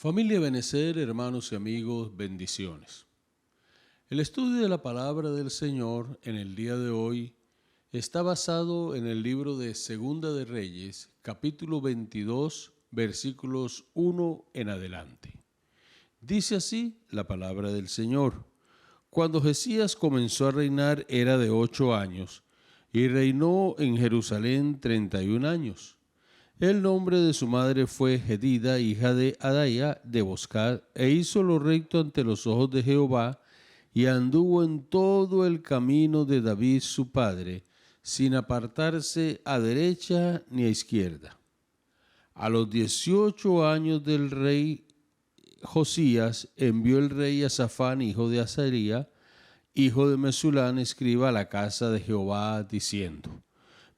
Familia Benecer, hermanos y amigos, bendiciones. El estudio de la palabra del Señor en el día de hoy está basado en el libro de Segunda de Reyes, capítulo 22, versículos 1 en adelante. Dice así la palabra del Señor. Cuando Josías comenzó a reinar era de 8 años y reinó en Jerusalén 31 años. El nombre de su madre fue Jedida, hija de Adaya de Boscat, e hizo lo recto ante los ojos de Jehová, y anduvo en todo el camino de David su padre, sin apartarse a derecha ni a izquierda. A los 18 años del rey Josías, envió el rey a Safán, hijo de Azaría, hijo de Mesulán, escriba a la casa de Jehová, diciendo: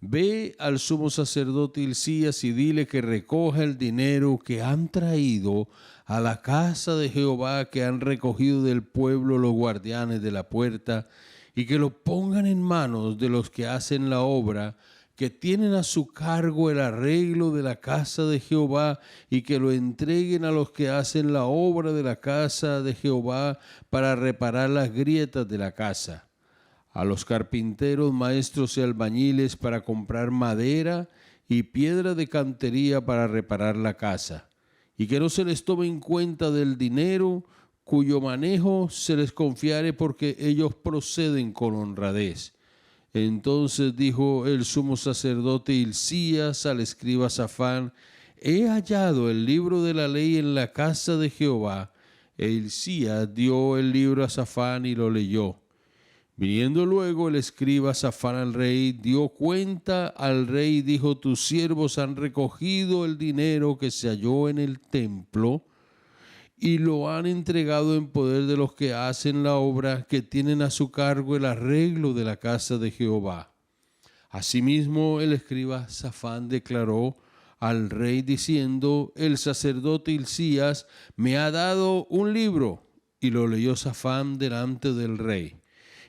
Ve al sumo sacerdote Hilcías y dile que recoja el dinero que han traído a la casa de Jehová, que han recogido del pueblo los guardianes de la puerta, y que lo pongan en manos de los que hacen la obra, que tienen a su cargo el arreglo de la casa de Jehová, y que lo entreguen a los que hacen la obra de la casa de Jehová para reparar las grietas de la casa, a los carpinteros, maestros y albañiles para comprar madera y piedra de cantería para reparar la casa, y que no se les tome en cuenta del dinero cuyo manejo se les confiare, porque ellos proceden con honradez. Entonces dijo el sumo sacerdote Hilcías al escriba Safán: He hallado el libro de la ley en la casa de Jehová. E Hilcías dio el libro a Safán y lo leyó. Viniendo luego el escriba Safán al rey, dio cuenta al rey y dijo: Tus siervos han recogido el dinero que se halló en el templo y lo han entregado en poder de los que hacen la obra, que tienen a su cargo el arreglo de la casa de Jehová. Asimismo el escriba Safán declaró al rey diciendo: El sacerdote Hilcías me ha dado un libro. Y lo leyó Safán delante del rey.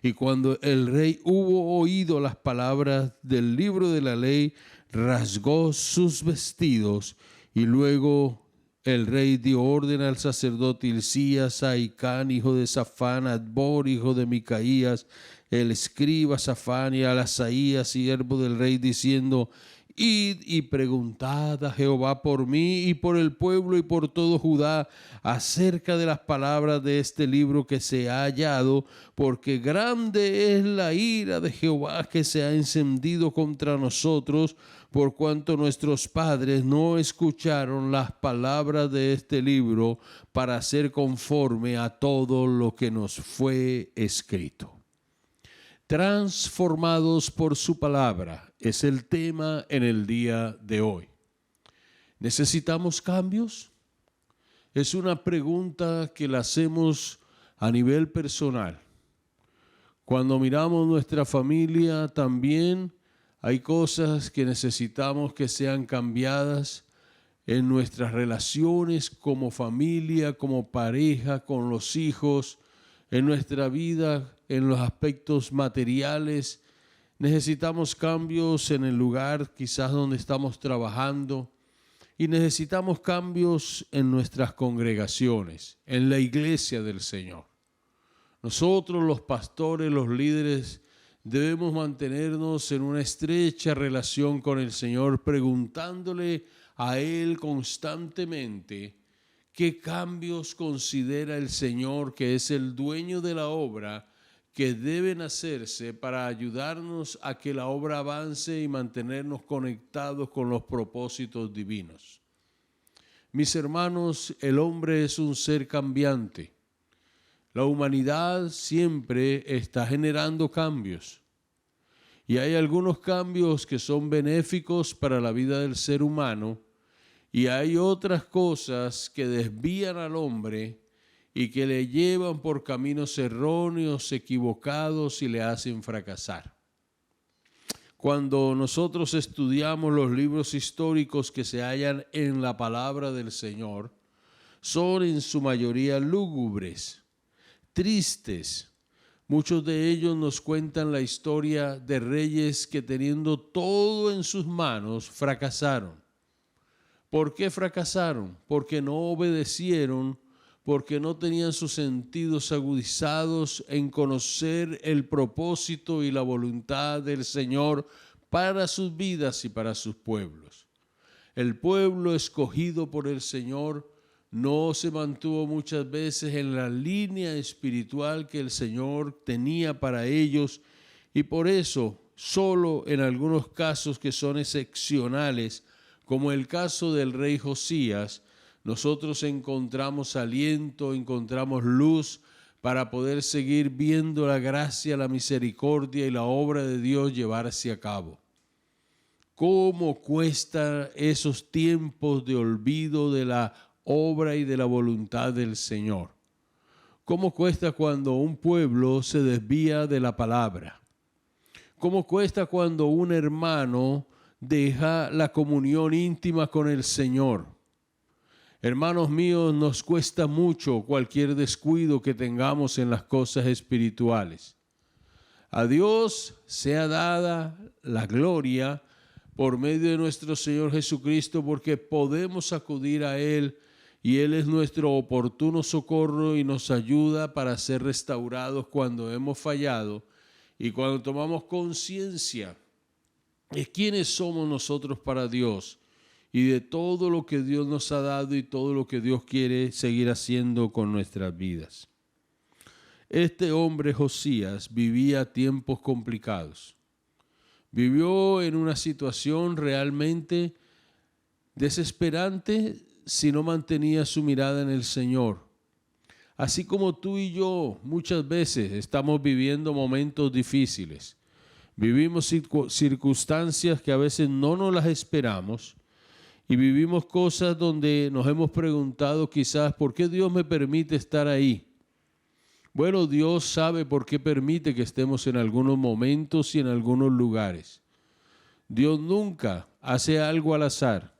Y cuando el rey hubo oído las palabras del libro de la ley, rasgó sus vestidos. Y luego el rey dio orden al sacerdote Hilcías, a Ahicán, hijo de Safán, a Adbor, hijo de Micaías, el escriba Safán, y a Asaías, siervo del rey, diciendo: Id y preguntad a Jehová por mí y por el pueblo y por todo Judá acerca de las palabras de este libro que se ha hallado, porque grande es la ira de Jehová que se ha encendido contra nosotros, por cuanto nuestros padres no escucharon las palabras de este libro para hacer conforme a todo lo que nos fue escrito. Transformados por su palabra es el tema en el día de hoy. ¿Necesitamos cambios? Es una pregunta que la hacemos a nivel personal. Cuando miramos nuestra familia, también hay cosas que necesitamos que sean cambiadas en nuestras relaciones como familia, como pareja, con los hijos, en nuestra vida, en los aspectos materiales. Necesitamos cambios en el lugar quizás donde estamos trabajando, y necesitamos cambios en nuestras congregaciones, en la iglesia del Señor. Nosotros, los pastores, los líderes, debemos mantenernos en una estrecha relación con el Señor, preguntándole a Él constantemente qué cambios considera el Señor, que es el dueño de la obra, que deben hacerse para ayudarnos a que la obra avance y mantenernos conectados con los propósitos divinos. Mis hermanos, el hombre es un ser cambiante. La humanidad siempre está generando cambios. Y hay algunos cambios que son benéficos para la vida del ser humano, y hay otras cosas que desvían al hombre y que le llevan por caminos erróneos, equivocados, y le hacen fracasar. Cuando nosotros estudiamos los libros históricos que se hallan en la palabra del Señor, son en su mayoría lúgubres, tristes. Muchos de ellos nos cuentan la historia de reyes que, teniendo todo en sus manos, fracasaron. ¿Por qué fracasaron? Porque no obedecieron, porque no tenían sus sentidos agudizados en conocer el propósito y la voluntad del Señor para sus vidas y para sus pueblos. El pueblo escogido por el Señor no se mantuvo muchas veces en la línea espiritual que el Señor tenía para ellos, y por eso solo en algunos casos que son excepcionales, como el caso del rey Josías, nosotros encontramos aliento, encontramos luz para poder seguir viendo la gracia, la misericordia y la obra de Dios llevarse a cabo. ¿Cómo cuesta esos tiempos de olvido de la obra y de la voluntad del Señor? ¿Cómo cuesta cuando un pueblo se desvía de la palabra? ¿Cómo cuesta cuando un hermano deja la comunión íntima con el Señor? Hermanos míos, nos cuesta mucho cualquier descuido que tengamos en las cosas espirituales. A Dios sea dada la gloria por medio de nuestro Señor Jesucristo, porque podemos acudir a Él y Él es nuestro oportuno socorro y nos ayuda para ser restaurados cuando hemos fallado y cuando tomamos conciencia de quiénes somos nosotros para Dios y de todo lo que Dios nos ha dado y todo lo que Dios quiere seguir haciendo con nuestras vidas. Este hombre Josías vivía tiempos complicados. Vivió en una situación realmente desesperante si no mantenía su mirada en el Señor. Así como tú y yo muchas veces estamos viviendo momentos difíciles. Vivimos circunstancias que a veces no nos las esperamos y vivimos cosas donde nos hemos preguntado quizás ¿por qué Dios me permite estar ahí? Bueno, Dios sabe por qué permite que estemos en algunos momentos y en algunos lugares. Dios nunca hace algo al azar.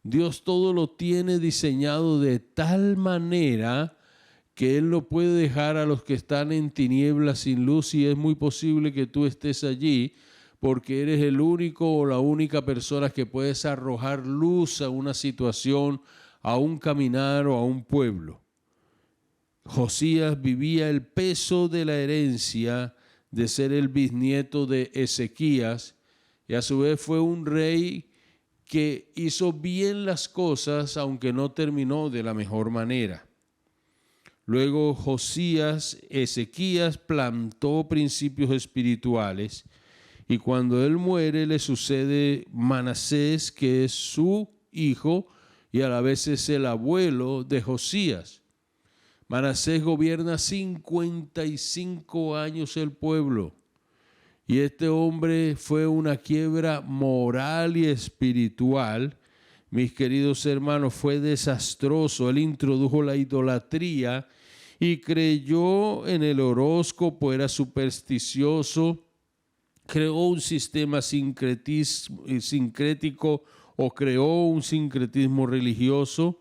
Dios todo lo tiene diseñado de tal manera que Él no puede dejar a los que están en tinieblas sin luz, y es muy posible que tú estés allí porque eres el único o la única persona que puedes arrojar luz a una situación, a un caminar o a un pueblo. Josías vivía el peso de la herencia de ser el bisnieto de Ezequías y a su vez fue un rey que hizo bien las cosas aunque no terminó de la mejor manera. Luego Ezequías plantó principios espirituales y cuando él muere le sucede Manasés, que es su hijo y a la vez es el abuelo de Josías. Manasés gobierna 55 años el pueblo y este hombre fue una quiebra moral y espiritual. Mis queridos hermanos, fue desastroso. Él introdujo la idolatría y creyó en el horóscopo, era supersticioso, creó un sistema sincrético o creó un sincretismo religioso,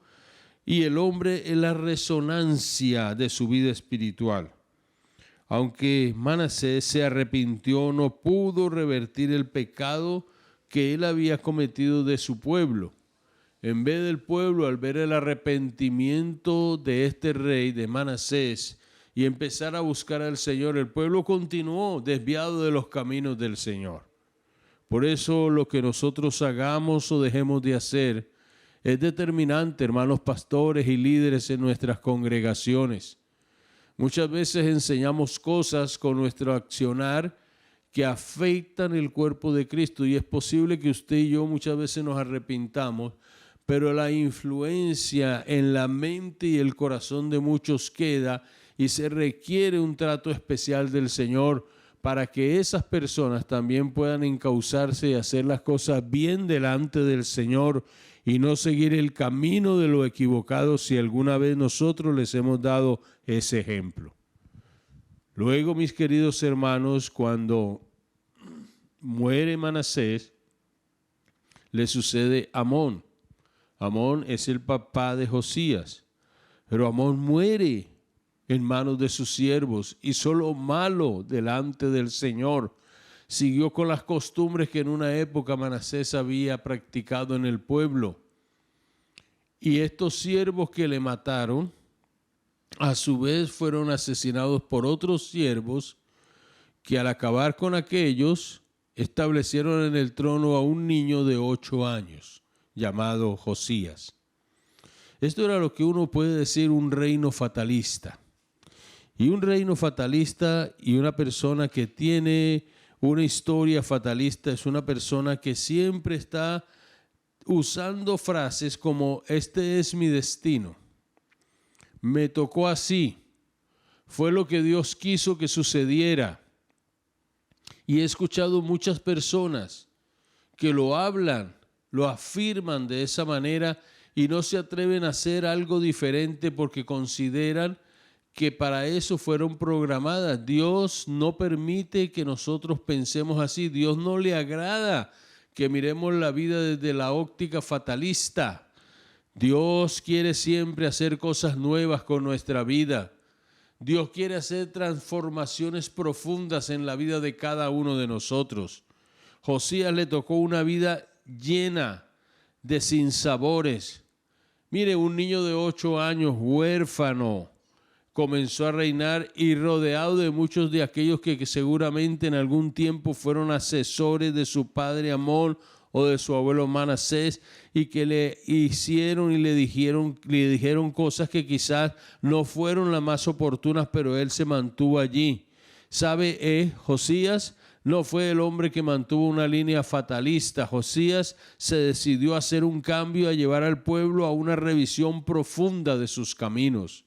y el hombre es la resonancia de su vida espiritual. Aunque Manasés se arrepintió, no pudo revertir el pecado que él había cometido de su pueblo. En vez del pueblo, al ver el arrepentimiento de este rey, de Manasés, y empezar a buscar al Señor, el pueblo continuó desviado de los caminos del Señor. Por eso lo que nosotros hagamos o dejemos de hacer es determinante, hermanos pastores y líderes en nuestras congregaciones. Muchas veces enseñamos cosas con nuestro accionar que afectan el cuerpo de Cristo, y es posible que usted y yo muchas veces nos arrepintamos, pero la influencia en la mente y el corazón de muchos queda y se requiere un trato especial del Señor para que esas personas también puedan encauzarse y hacer las cosas bien delante del Señor y no seguir el camino de lo equivocado si alguna vez nosotros les hemos dado ese ejemplo. Luego, mis queridos hermanos, cuando muere Manasés, le sucede Amón. Amón es el papá de Josías, pero Amón muere en manos de sus siervos, hizo lo malo delante del Señor, siguió con las costumbres que en una época Manasés había practicado en el pueblo. Y estos siervos que le mataron, a su vez fueron asesinados por otros siervos que al acabar con aquellos, establecieron en el trono a un niño de 8 años, llamado Josías. Esto era lo que uno puede decir un reino fatalista. Y un reino fatalista y una persona que tiene una historia fatalista es una persona que siempre está usando frases como este es mi destino, me tocó así, fue lo que Dios quiso que sucediera. Y he escuchado muchas personas que lo hablan, lo afirman de esa manera y no se atreven a hacer algo diferente porque consideran que para eso fueron programadas. Dios no permite que nosotros pensemos así. Dios no le agrada que miremos la vida desde la óptica fatalista. Dios quiere siempre hacer cosas nuevas con nuestra vida. Dios quiere hacer transformaciones profundas en la vida de cada uno de nosotros. Josías le tocó una vida llena de sinsabores. Mire, un niño de 8 años, huérfano, comenzó a reinar y rodeado de muchos de aquellos que seguramente en algún tiempo fueron asesores de su padre Amón o de su abuelo Manasés y que le hicieron y le dijeron cosas que quizás no fueron las más oportunas, pero él se mantuvo allí. ¿Sabe? Josías no fue el hombre que mantuvo una línea fatalista. Josías se decidió a hacer un cambio, a llevar al pueblo a una revisión profunda de sus caminos.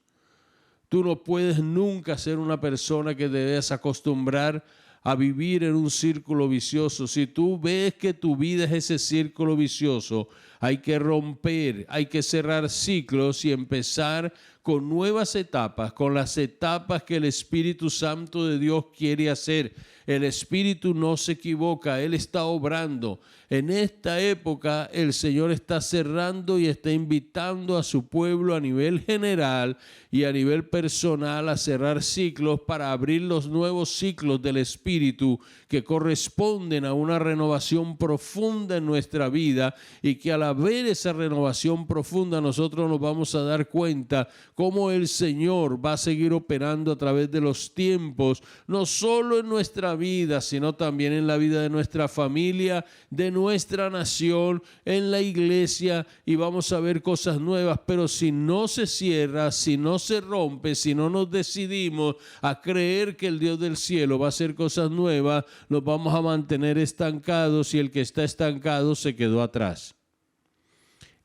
Tú no puedes nunca ser una persona que debes acostumbrar a vivir en un círculo vicioso. Si tú ves que tu vida es ese círculo vicioso, hay que romper, hay que cerrar ciclos y empezar con nuevas etapas, con las etapas que el Espíritu Santo de Dios quiere hacer. El Espíritu no se equivoca, Él está obrando. En esta época el Señor está cerrando y está invitando a su pueblo a nivel general y a nivel personal a cerrar ciclos para abrir los nuevos ciclos del Espíritu que corresponden a una renovación profunda en nuestra vida y que al haber esa renovación profunda nosotros nos vamos a dar cuenta cómo el Señor va a seguir operando a través de los tiempos, no solo en nuestra vida, sino también en la vida de nuestra familia, de nuestra nación, en la iglesia, y vamos a ver cosas nuevas. Pero si no se cierra, si no se rompe, si no nos decidimos a creer que el Dios del cielo va a hacer cosas nuevas, nos vamos a mantener estancados y el que está estancado se quedó atrás.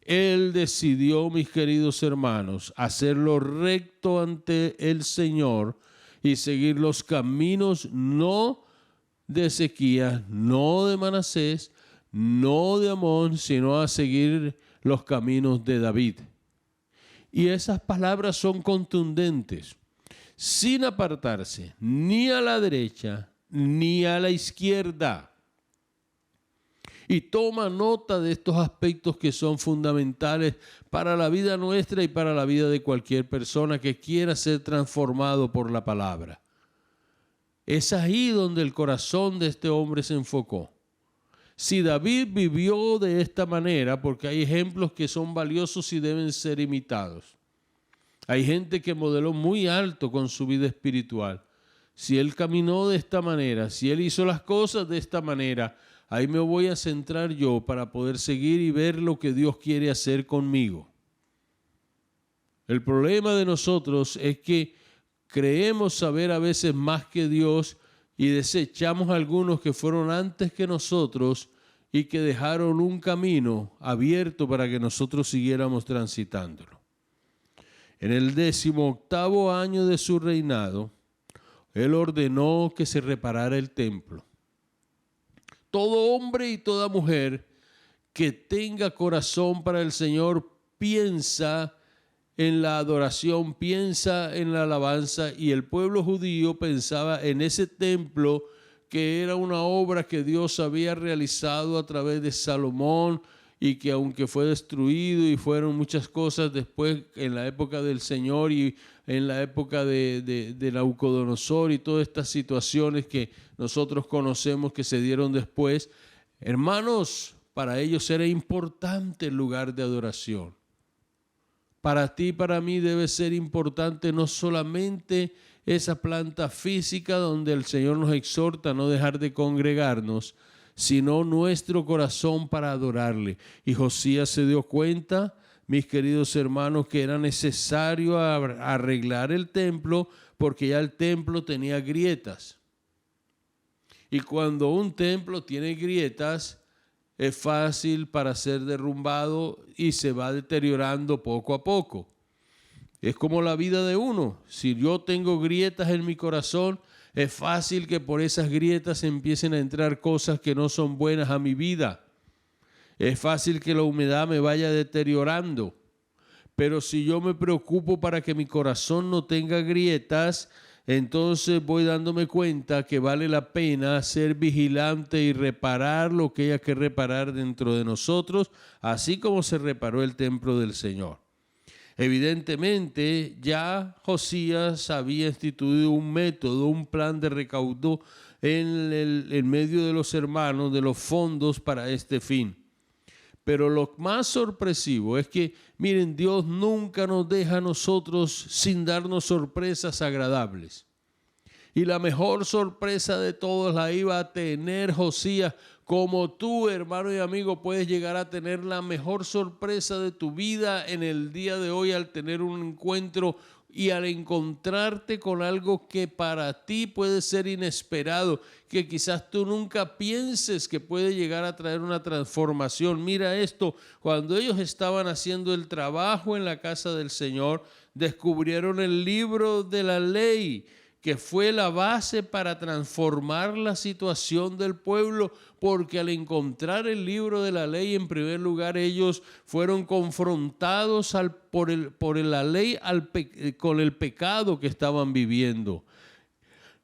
Él decidió, mis queridos hermanos, hacerlo recto ante el Señor y seguir los caminos no de Ezequías, no de Manasés, no de Amón, sino a seguir los caminos de David. Y esas palabras son contundentes, sin apartarse ni a la derecha ni a la izquierda. Y toma nota de estos aspectos que son fundamentales para la vida nuestra y para la vida de cualquier persona que quiera ser transformado por la palabra. Es ahí donde el corazón de este hombre se enfocó. Si David vivió de esta manera, porque hay ejemplos que son valiosos y deben ser imitados. Hay gente que modeló muy alto con su vida espiritual. Si él caminó de esta manera, si él hizo las cosas de esta manera, ahí me voy a centrar yo para poder seguir y ver lo que Dios quiere hacer conmigo. El problema de nosotros es que creemos saber a veces más que Dios y desechamos a algunos que fueron antes que nosotros y que dejaron un camino abierto para que nosotros siguiéramos transitándolo. En el 18º año de su reinado, él ordenó que se reparara el templo. Todo hombre y toda mujer que tenga corazón para el Señor piensa en la adoración, piensa en la alabanza, y el pueblo judío pensaba en ese templo que era una obra que Dios había realizado a través de Salomón y que aunque fue destruido y fueron muchas cosas después en la época del Señor y en la época de Nabucodonosor y todas estas situaciones que nosotros conocemos que se dieron después, hermanos, para ellos era importante el lugar de adoración. Para ti y para mí debe ser importante no solamente esa planta física donde el Señor nos exhorta a no dejar de congregarnos, sino nuestro corazón para adorarle. Y Josías se dio cuenta, mis queridos hermanos, que era necesario arreglar el templo porque ya el templo tenía grietas. Y cuando un templo tiene grietas, es fácil para ser derrumbado y se va deteriorando poco a poco. Es como la vida de uno. Si yo tengo grietas en mi corazón, es fácil que por esas grietas empiecen a entrar cosas que no son buenas a mi vida. Es fácil que la humedad me vaya deteriorando. Pero si yo me preocupo para que mi corazón no tenga grietas, entonces voy dándome cuenta que vale la pena ser vigilante y reparar lo que haya que reparar dentro de nosotros, así como se reparó el templo del Señor. Evidentemente, ya Josías había instituido un método, un plan de recaudo en medio de los hermanos, de los fondos para este fin. Pero lo más sorpresivo es que, miren, Dios nunca nos deja a nosotros sin darnos sorpresas agradables. Y la mejor sorpresa de todos la iba a tener Josías. Como tú, hermano y amigo, puedes llegar a tener la mejor sorpresa de tu vida en el día de hoy al tener un encuentro y al encontrarte con algo que para ti puede ser inesperado, que quizás tú nunca pienses que puede llegar a traer una transformación. Mira esto, cuando ellos estaban haciendo el trabajo en la casa del Señor, descubrieron el libro de la ley, que fue la base para transformar la situación del pueblo, porque al encontrar el libro de la ley, en primer lugar, ellos fueron confrontados por la ley con el pecado que estaban viviendo.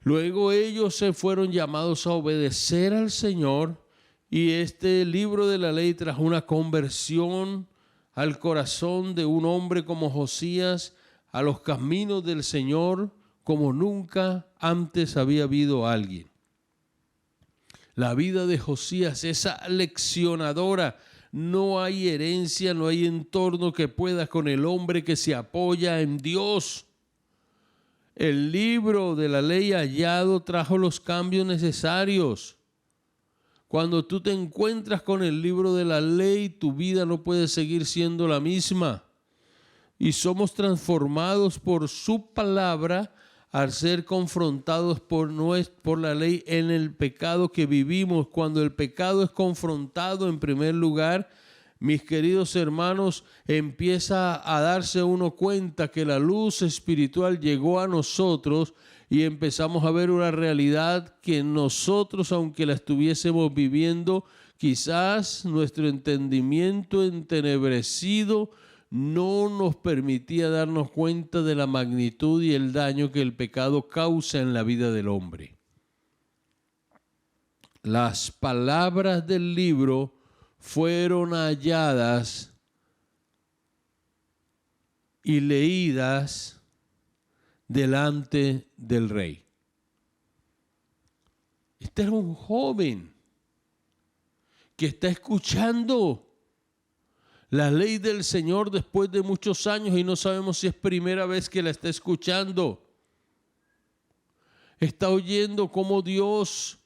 Luego ellos se fueron llamados a obedecer al Señor, y este libro de la ley trajo una conversión al corazón de un hombre como Josías, a los caminos del Señor, como nunca antes había habido alguien. La vida de Josías es aleccionadora. No hay herencia, no hay entorno que pueda con el hombre que se apoya en Dios. El libro de la ley hallado trajo los cambios necesarios. Cuando tú te encuentras con el libro de la ley, tu vida no puede seguir siendo la misma. Y somos transformados por su palabra al ser confrontados por la ley en el pecado que vivimos. Cuando el pecado es confrontado en primer lugar, mis queridos hermanos, empieza a darse uno cuenta que la luz espiritual llegó a nosotros y empezamos a ver una realidad que nosotros, aunque la estuviésemos viviendo, quizás nuestro entendimiento entenebrecido no nos permitía darnos cuenta de la magnitud y el daño que el pecado causa en la vida del hombre. Las palabras del libro fueron halladas y leídas delante del rey. Este era un joven que está escuchando la ley del Señor después de muchos años y no sabemos si es primera vez que la está escuchando. Está oyendo cómo Dios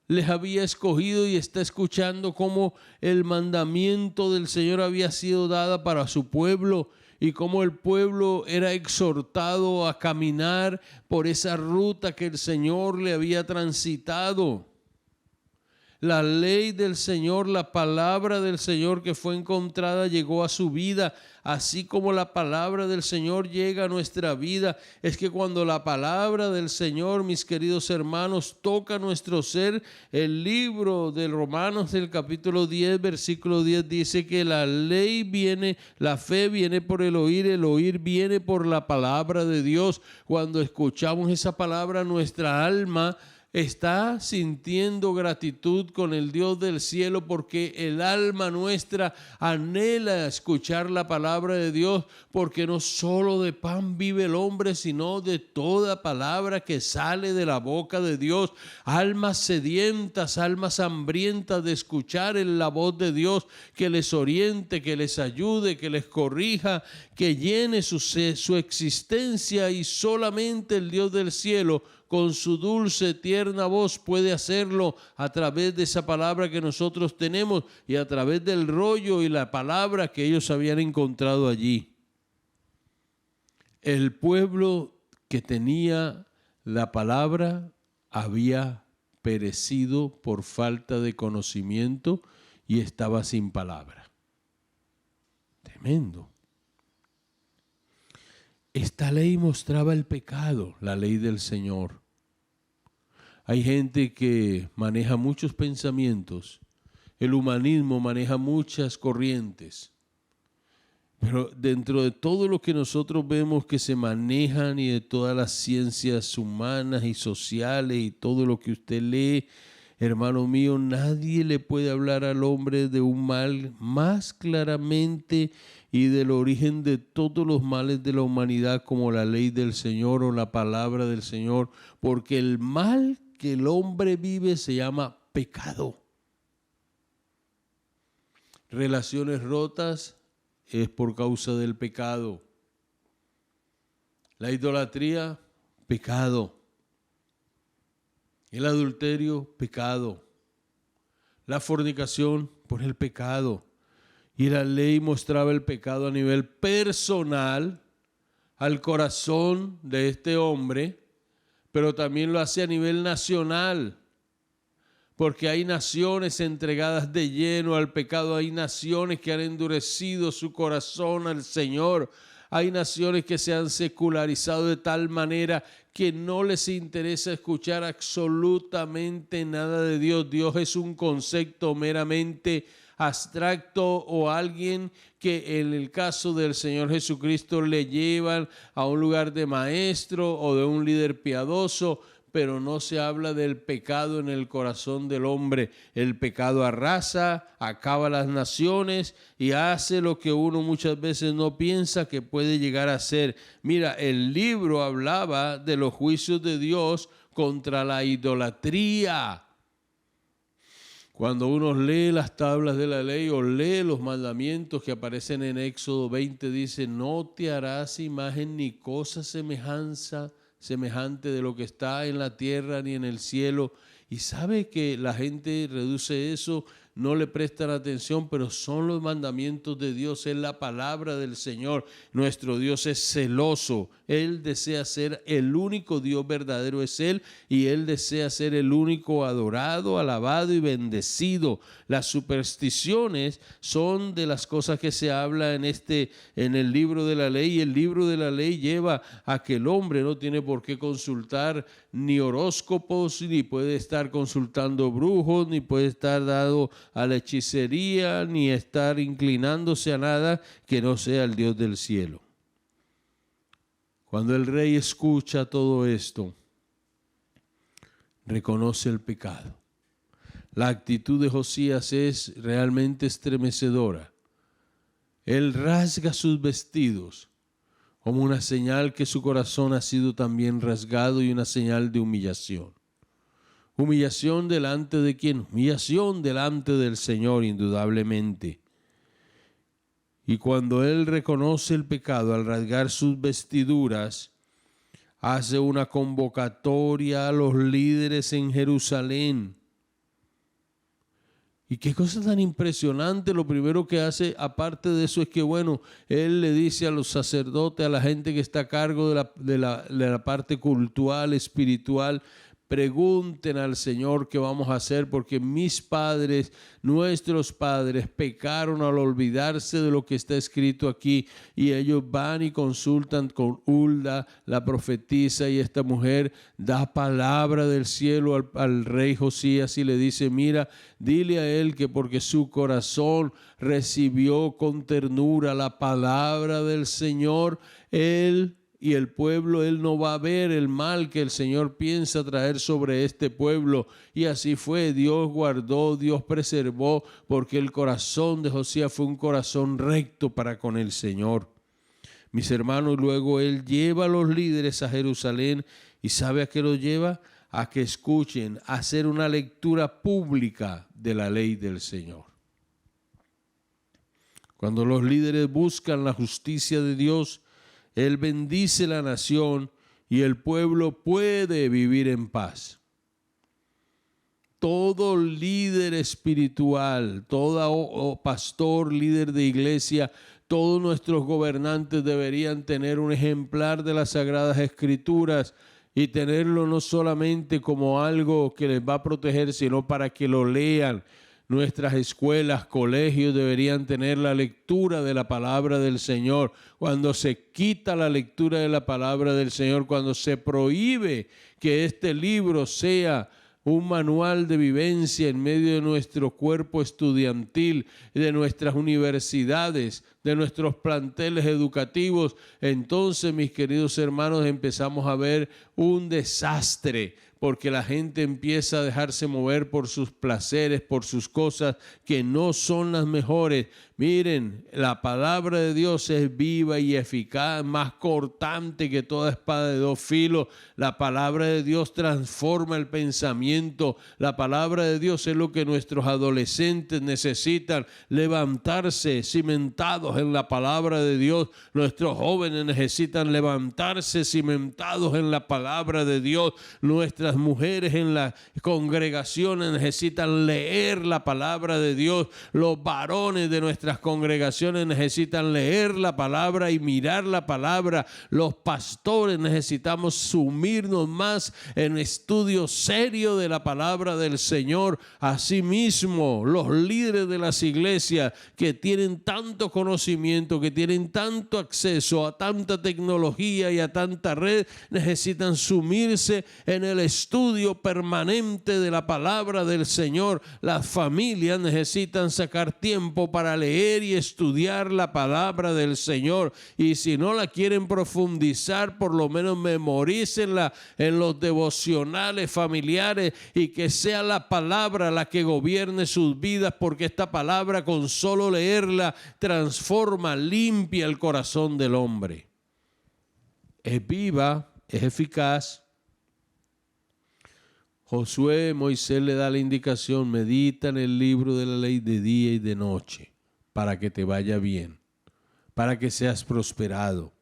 les había escogido y está escuchando cómo el mandamiento del Señor había sido dado para su pueblo y cómo el pueblo era exhortado a caminar por esa ruta que el Señor le había transitado. La ley del Señor, la palabra del Señor que fue encontrada llegó a su vida, así como la palabra del Señor llega a nuestra vida. Es que cuando la palabra del Señor, mis queridos hermanos, toca nuestro ser, el libro de Romanos del capítulo 10, versículo 10 dice que la ley viene, la fe viene por el oír viene por la palabra de Dios. Cuando escuchamos esa palabra, nuestra alma está sintiendo gratitud con el Dios del cielo porque el alma nuestra anhela escuchar la palabra de Dios, porque no solo de pan vive el hombre, sino de toda palabra que sale de la boca de Dios. Almas sedientas, almas hambrientas de escuchar la voz de Dios, que les oriente, que les ayude, que les corrija, que llene su existencia, y solamente el Dios del cielo con su dulce, tierna voz puede hacerlo a través de esa palabra que nosotros tenemos y a través del rollo y la palabra que ellos habían encontrado allí. El pueblo que tenía la palabra había perecido por falta de conocimiento y estaba sin palabra. Tremendo. Esta ley mostraba el pecado, la ley del Señor. Hay gente que maneja muchos pensamientos. El humanismo maneja muchas corrientes. Pero dentro de todo lo que nosotros vemos que se manejan y de todas las ciencias humanas y sociales y todo lo que usted lee, hermano mío, nadie le puede hablar al hombre de un mal más claramente y del origen de todos los males de la humanidad como la ley del Señor o la palabra del Señor, porque el mal que el hombre vive se llama pecado. Relaciones rotas es por causa del pecado. La idolatría, pecado. El adulterio, pecado. La fornicación, por el pecado. Y la ley mostraba el pecado a nivel personal al corazón de este hombre, pero también lo hace a nivel nacional, porque hay naciones entregadas de lleno al pecado, hay naciones que han endurecido su corazón al Señor, hay naciones que se han secularizado de tal manera que no les interesa escuchar absolutamente nada de Dios. Dios es un concepto meramente abstracto, o alguien que en el caso del Señor Jesucristo le llevan a un lugar de maestro o de un líder piadoso, pero no se habla del pecado en el corazón del hombre. El pecado arrasa, acaba las naciones y hace lo que uno muchas veces no piensa que puede llegar a hacer. Mira, el libro hablaba de los juicios de Dios contra la idolatría. Cuando uno lee las tablas de la ley o lee los mandamientos que aparecen en Éxodo 20, dice: no te harás imagen ni cosa semejante de lo que está en la tierra ni en el cielo. Y sabe que la gente reduce eso, no le prestan atención, pero son los mandamientos de Dios, es la palabra del Señor. Nuestro Dios es celoso, Él desea ser el único Dios verdadero, es Él, y Él desea ser el único adorado, alabado y bendecido. Las supersticiones son de las cosas que se habla en el libro de la ley, y el libro de la ley lleva a que el hombre no tiene por qué consultar ni horóscopos, ni puede estar consultando brujos, ni puede estar dado a la hechicería, ni estar inclinándose a nada que no sea el Dios del cielo. Cuando el rey escucha todo esto, reconoce el pecado. La actitud de Josías es realmente estremecedora. Él rasga sus vestidos como una señal que su corazón ha sido también rasgado y una señal de humillación. ¿Humillación delante de quién? Humillación delante del Señor, indudablemente. Y cuando él reconoce el pecado, al rasgar sus vestiduras, hace una convocatoria a los líderes en Jerusalén. Y qué cosa tan impresionante. Lo primero que hace, aparte de eso, es que, él le dice a los sacerdotes, a la gente que está a cargo de la parte cultural, espiritual: pregunten al Señor qué vamos a hacer, porque nuestros padres pecaron al olvidarse de lo que está escrito aquí. Y ellos van y consultan con Hulda, la profetisa, y esta mujer da palabra del cielo al rey Josías y le dice: mira, dile a él que porque su corazón recibió con ternura la palabra del Señor, él y el pueblo, él no va a ver el mal que el Señor piensa traer sobre este pueblo. Y así fue, Dios guardó, Dios preservó, porque el corazón de Josías fue un corazón recto para con el Señor. Mis hermanos, luego él lleva a los líderes a Jerusalén, y ¿sabe a qué los lleva? A que escuchen, a hacer una lectura pública de la ley del Señor. Cuando los líderes buscan la justicia de Dios, Él bendice la nación y el pueblo puede vivir en paz. Todo líder espiritual, todo pastor, líder de iglesia, todos nuestros gobernantes deberían tener un ejemplar de las Sagradas Escrituras y tenerlo no solamente como algo que les va a proteger, sino para que lo lean. Nuestras escuelas, colegios deberían tener la lectura de la palabra del Señor. Cuando se quita la lectura de la palabra del Señor, cuando se prohíbe que este libro sea un manual de vivencia en medio de nuestro cuerpo estudiantil, de nuestras universidades, de nuestros planteles educativos, entonces, mis queridos hermanos, empezamos a ver un desastre, porque la gente empieza a dejarse mover por sus placeres, por sus cosas que no son las mejores. Miren, la palabra de Dios es viva y eficaz, más cortante que toda espada de dos filos. La palabra de Dios transforma el pensamiento. La palabra de Dios es lo que nuestros adolescentes necesitan, levantarse cimentados en la palabra de Dios. Nuestros jóvenes necesitan levantarse cimentados en la palabra de Dios. Nuestras mujeres en las congregaciones necesitan leer la palabra de Dios. Los varones de nuestras congregaciones necesitan leer la palabra y mirar la palabra. Los pastores necesitamos sumirnos más en estudio serio de la palabra del Señor. Asimismo, los líderes de las iglesias que tienen tanto conocimiento, que tienen tanto acceso a tanta tecnología y a tanta red, necesitan sumirse en el estudio permanente de la palabra del Señor. Las familias necesitan sacar tiempo para leer y estudiar la palabra del Señor, y si no la quieren profundizar, por lo menos memorícenla en los devocionales familiares, y que sea la palabra la que gobierne sus vidas, porque esta palabra, con solo leerla, transforma, limpia el corazón del hombre. Es viva, es eficaz. Josué, Moisés le da la indicación: medita en el libro de la ley de día y de noche, para que te vaya bien, para que seas prosperado.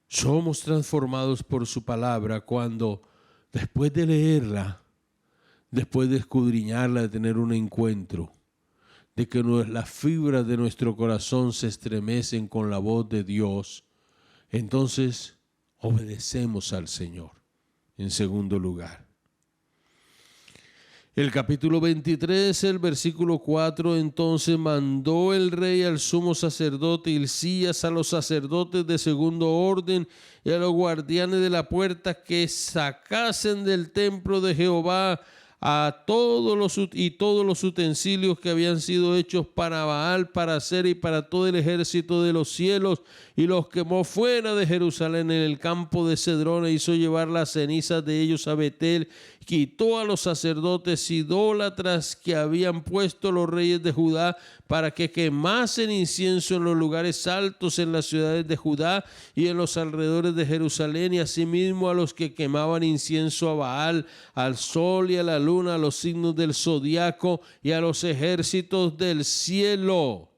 Somos transformados por su palabra cuando, después de leerla, después de escudriñarla, de tener un encuentro, de que las fibras de nuestro corazón se estremecen con la voz de Dios, entonces obedecemos al Señor. En segundo lugar, el capítulo 23, el versículo 4, entonces mandó el rey al sumo sacerdote Hilcías, a los sacerdotes de segundo orden y a los guardianes de la puerta, que sacasen del templo de Jehová a todos los utensilios que habían sido hechos para Baal, para Acera y para todo el ejército de los cielos, y los quemó fuera de Jerusalén en el campo de Cedrón, e hizo llevar las cenizas de ellos a Betel. Quitó a los sacerdotes idólatras que habían puesto los reyes de Judá, para que quemasen incienso en los lugares altos en las ciudades de Judá y en los alrededores de Jerusalén, y asimismo a los que quemaban incienso a Baal, al sol y a la luna, a los signos del zodiaco y a los ejércitos del cielo.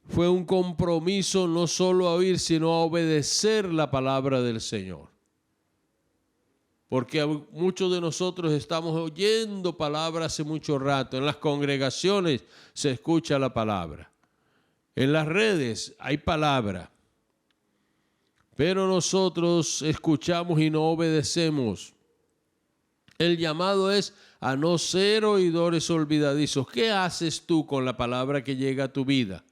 Fue un compromiso no solo a oír, sino a obedecer la palabra del Señor. Porque muchos de nosotros estamos oyendo palabra hace mucho rato. En las congregaciones se escucha la palabra. En las redes hay palabra. Pero nosotros escuchamos y no obedecemos. El llamado es a no ser oidores olvidadizos. ¿Qué haces tú con la palabra que llega a tu vida?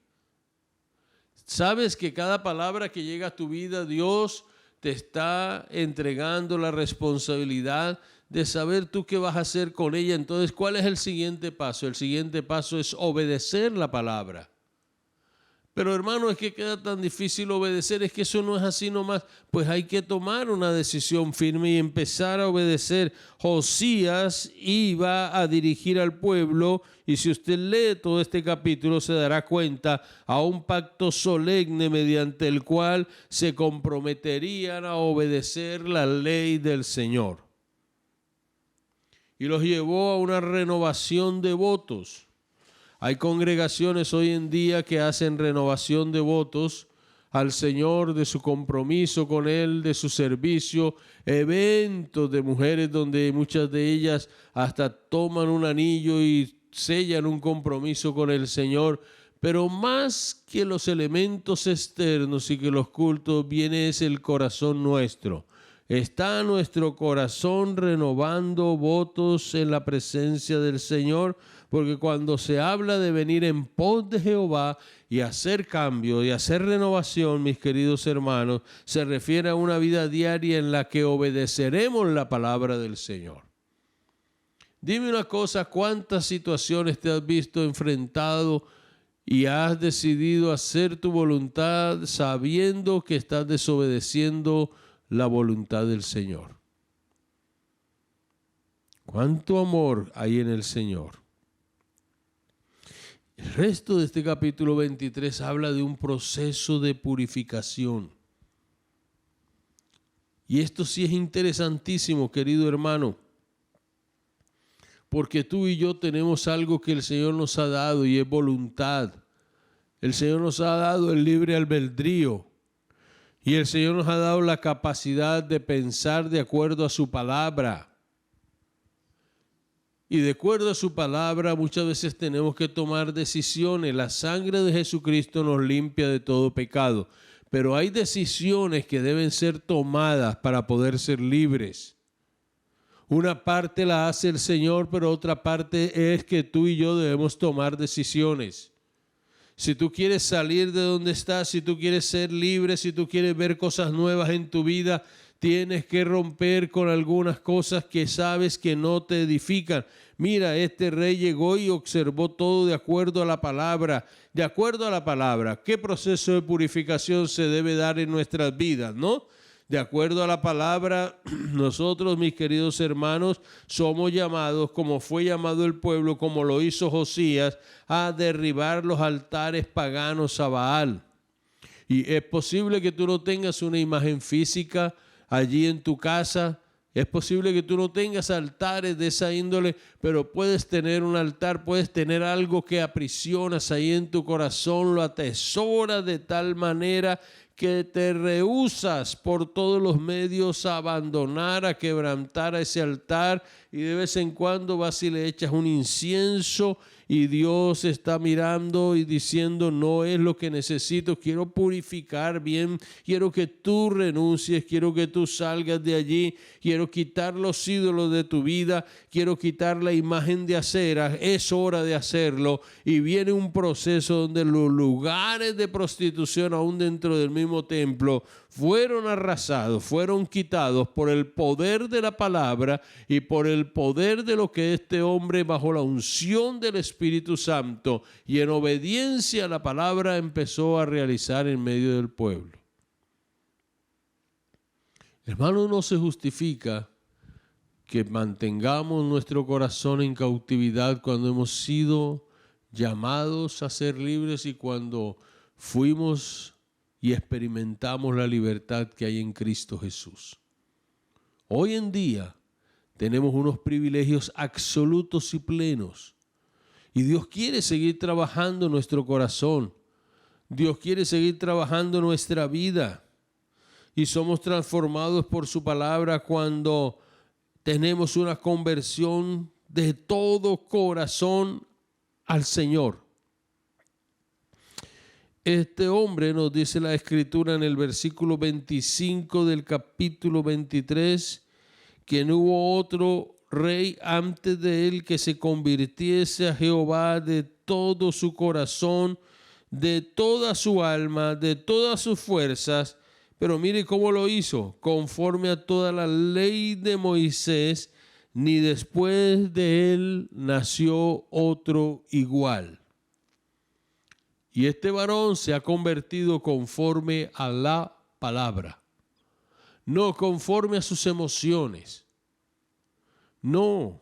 ¿Sabes que cada palabra que llega a tu vida, Dios te está entregando la responsabilidad de saber tú qué vas a hacer con ella? Entonces, ¿cuál es el siguiente paso? El siguiente paso es obedecer la palabra. Pero hermano, es que queda tan difícil obedecer, es que eso no es así nomás. Pues hay que tomar una decisión firme y empezar a obedecer. Josías iba a dirigir al pueblo, y si usted lee todo este capítulo se dará cuenta a un pacto solemne mediante el cual se comprometerían a obedecer la ley del Señor. Y los llevó a una renovación de votos. Hay congregaciones hoy en día que hacen renovación de votos al Señor, de su compromiso con Él, de su servicio, eventos de mujeres donde muchas de ellas hasta toman un anillo y sellan un compromiso con el Señor. Pero más que los elementos externos y que los cultos, viene es el corazón nuestro. ¿Está nuestro corazón renovando votos en la presencia del Señor? Porque cuando se habla de venir en pos de Jehová y hacer cambio y hacer renovación, mis queridos hermanos, se refiere a una vida diaria en la que obedeceremos la palabra del Señor. Dime una cosa, ¿cuántas situaciones te has visto enfrentado y has decidido hacer tu voluntad sabiendo que estás desobedeciendo la voluntad del Señor? ¿Cuánto amor hay en el Señor? El resto de este capítulo 23 habla de un proceso de purificación. Y esto sí es interesantísimo, querido hermano, porque tú y yo tenemos algo que el Señor nos ha dado y es voluntad. El Señor nos ha dado el libre albedrío y el Señor nos ha dado la capacidad de pensar de acuerdo a su palabra. Y de acuerdo a su palabra muchas veces tenemos que tomar decisiones. La sangre de Jesucristo nos limpia de todo pecado. Pero hay decisiones que deben ser tomadas para poder ser libres. Una parte la hace el Señor, pero otra parte es que tú y yo debemos tomar decisiones. Si tú quieres salir de donde estás, si tú quieres ser libre, si tú quieres ver cosas nuevas en tu vida, tienes que romper con algunas cosas que sabes que no te edifican. Mira, este rey llegó y observó todo de acuerdo a la palabra. De acuerdo a la palabra, ¿qué proceso de purificación se debe dar en nuestras vidas, no? De acuerdo a la palabra, nosotros, mis queridos hermanos, somos llamados, como fue llamado el pueblo, como lo hizo Josías, a derribar los altares paganos a Baal. Y es posible que tú no tengas una imagen física allí en tu casa. Es posible que tú no tengas altares de esa índole, pero puedes tener un altar, puedes tener algo que aprisionas ahí en tu corazón, lo atesoras de tal manera que te rehusas por todos los medios a abandonar, a quebrantar a ese altar, y de vez en cuando vas y le echas un incienso y Dios está mirando y diciendo: no es lo que necesito, quiero purificar bien, quiero que tú renuncies, quiero que tú salgas de allí, quiero quitar los ídolos de tu vida, quiero quitar la imagen de acera. Es hora de hacerlo, y viene un proceso donde los lugares de prostitución aún dentro del mismo templo fueron arrasados, fueron quitados por el poder de la palabra y por el poder de lo que este hombre, bajo la unción del Espíritu Santo y en obediencia a la palabra, empezó a realizar en medio del pueblo. Hermano, no se justifica que mantengamos nuestro corazón en cautividad cuando hemos sido llamados a ser libres y cuando fuimos y experimentamos la libertad que hay en Cristo Jesús. Hoy en día tenemos unos privilegios absolutos y plenos, y Dios quiere seguir trabajando en nuestro corazón. Dios quiere seguir trabajando en nuestra vida, y somos transformados por su palabra cuando tenemos una conversión de todo corazón al Señor. Este hombre, nos dice la Escritura en el versículo 25 del capítulo 23, que no hubo otro rey antes de él que se convirtiese a Jehová de todo su corazón, de toda su alma, de todas sus fuerzas. Pero mire cómo lo hizo: conforme a toda la ley de Moisés, ni después de él nació otro igual. Y este varón se ha convertido conforme a la palabra, no conforme a sus emociones. No,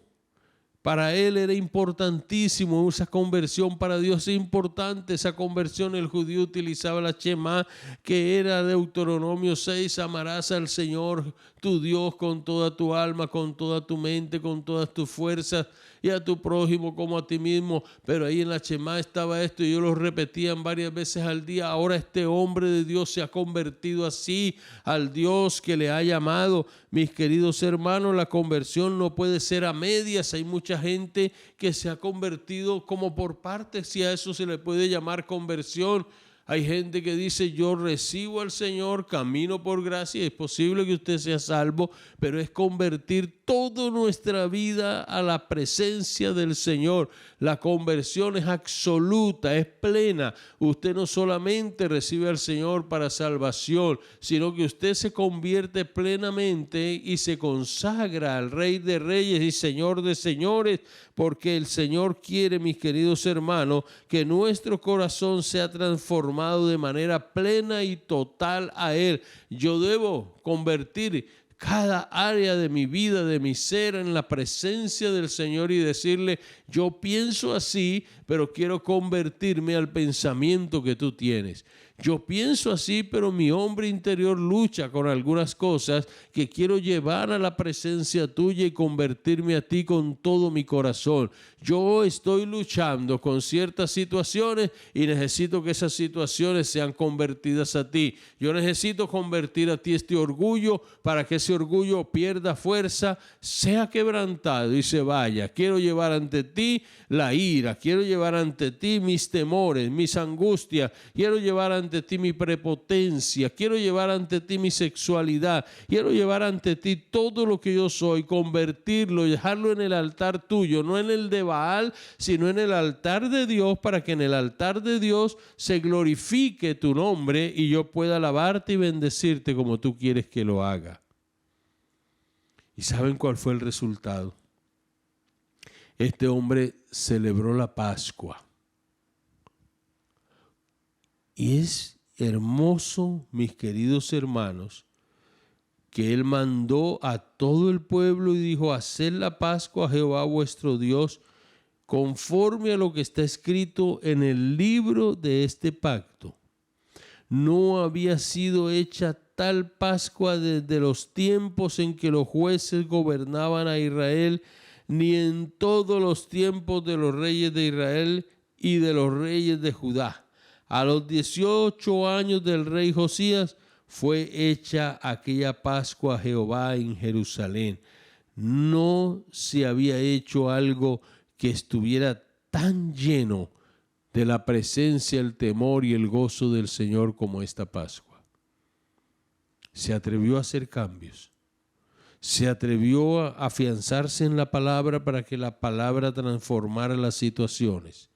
para él era importantísimo esa conversión, para Dios es importante esa conversión. El judío utilizaba la Shema, que era Deuteronomio 6, amarás al Señor tu Dios con toda tu alma, con toda tu mente, con todas tus fuerzas, y a tu prójimo como a ti mismo. Pero ahí en la Shema estaba esto, y ellos lo repetían varias veces al día. Ahora este hombre de Dios se ha convertido así al Dios que le ha llamado. Mis queridos hermanos, la conversión no puede ser a medias. Hay mucha gente que se ha convertido como por partes, si a eso se le puede llamar conversión. Hay gente que dice, yo recibo al Señor, camino por gracia, es posible que usted sea salvo, pero es convertir toda nuestra vida a la presencia del Señor. La conversión es absoluta, es plena. Usted no solamente recibe al Señor para salvación, sino que usted se convierte plenamente y se consagra al Rey de Reyes y Señor de Señores, porque el Señor quiere, mis queridos hermanos, que nuestro corazón sea transformado de manera plena y total a Él. Yo debo convertir cada área de mi vida, de mi ser, en la presencia del Señor y decirle, yo pienso así, pero quiero convertirme al pensamiento que tú tienes. Yo pienso así, pero mi hombre interior lucha con algunas cosas que quiero llevar a la presencia tuya y convertirme a ti con todo mi corazón. Yo estoy luchando con ciertas situaciones y necesito que esas situaciones sean convertidas a ti. Yo necesito convertir a ti este orgullo para que ese orgullo pierda fuerza, sea quebrantado y se vaya. Quiero llevar ante ti la ira, quiero llevar ante ti mis temores, mis angustias, quiero llevar ante ti mi prepotencia, quiero llevar ante ti mi sexualidad, quiero llevar ante ti todo lo que yo soy, convertirlo y dejarlo en el altar tuyo, no en el de Baal, sino en el altar de Dios, para que en el altar de Dios se glorifique tu nombre y yo pueda alabarte y bendecirte como tú quieres que lo haga. ¿Y saben cuál fue el resultado? Este hombre celebró la Pascua. Y es hermoso, mis queridos hermanos, que él mandó a todo el pueblo y dijo, haced la Pascua a Jehová vuestro Dios, conforme a lo que está escrito en el libro de este pacto. No había sido hecha tal Pascua desde los tiempos en que los jueces gobernaban a Israel, ni en todos los tiempos de los reyes de Israel y de los reyes de Judá. A los 18 años del rey Josías fue hecha aquella Pascua a Jehová en Jerusalén. No se había hecho algo que estuviera tan lleno de la presencia, el temor y el gozo del Señor como esta Pascua. Se atrevió a hacer cambios. Se atrevió a afianzarse en la palabra para que la palabra transformara las situaciones.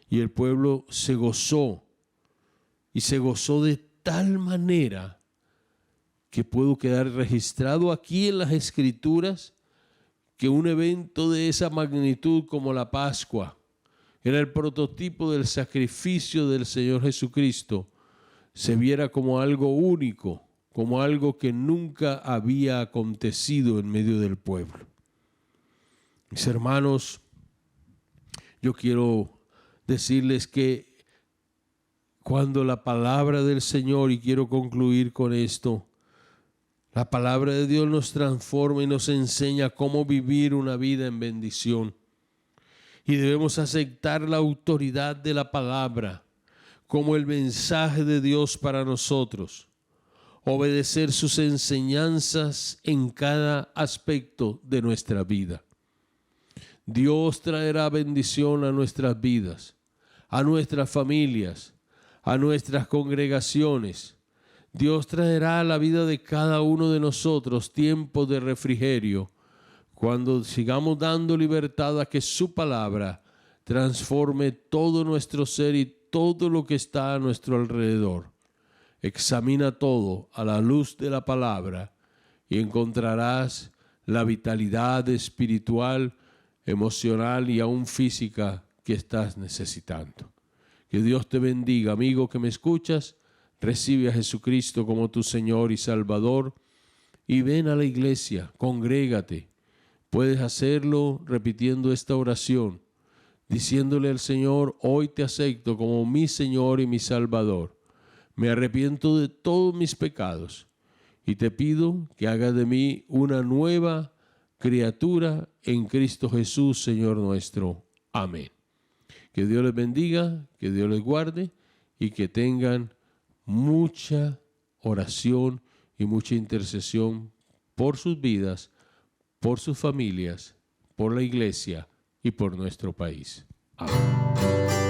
Y el pueblo se gozó. Y se gozó de tal manera que pudo quedar registrado aquí en las Escrituras que un evento de esa magnitud como la Pascua era el prototipo del sacrificio del Señor Jesucristo, se viera como algo único, como algo que nunca había acontecido en medio del pueblo. Mis hermanos, yo quiero decirles que cuando la palabra del Señor, y quiero concluir con esto, la palabra de Dios nos transforma y nos enseña cómo vivir una vida en bendición. Y debemos aceptar la autoridad de la palabra como el mensaje de Dios para nosotros. Obedecer sus enseñanzas en cada aspecto de nuestra vida. Dios traerá bendición a nuestras vidas, a nuestras familias, a nuestras congregaciones. Dios traerá a la vida de cada uno de nosotros tiempos de refrigerio, cuando sigamos dando libertad a que su palabra transforme todo nuestro ser y todo lo que está a nuestro alrededor. Examina todo a la luz de la palabra y encontrarás la vitalidad espiritual, emocional y aún física que estás necesitando. Que Dios te bendiga, amigo que me escuchas. Recibe a Jesucristo como tu Señor y Salvador y ven a la iglesia, congrégate. Puedes hacerlo repitiendo esta oración, diciéndole al Señor: hoy te acepto como mi Señor y mi Salvador. Me arrepiento de todos mis pecados y te pido que hagas de mí una nueva criatura en Cristo Jesús, Señor nuestro. Amén. Que Dios les bendiga, que Dios les guarde y que tengan mucha oración y mucha intercesión por sus vidas, por sus familias, por la iglesia y por nuestro país. Amén.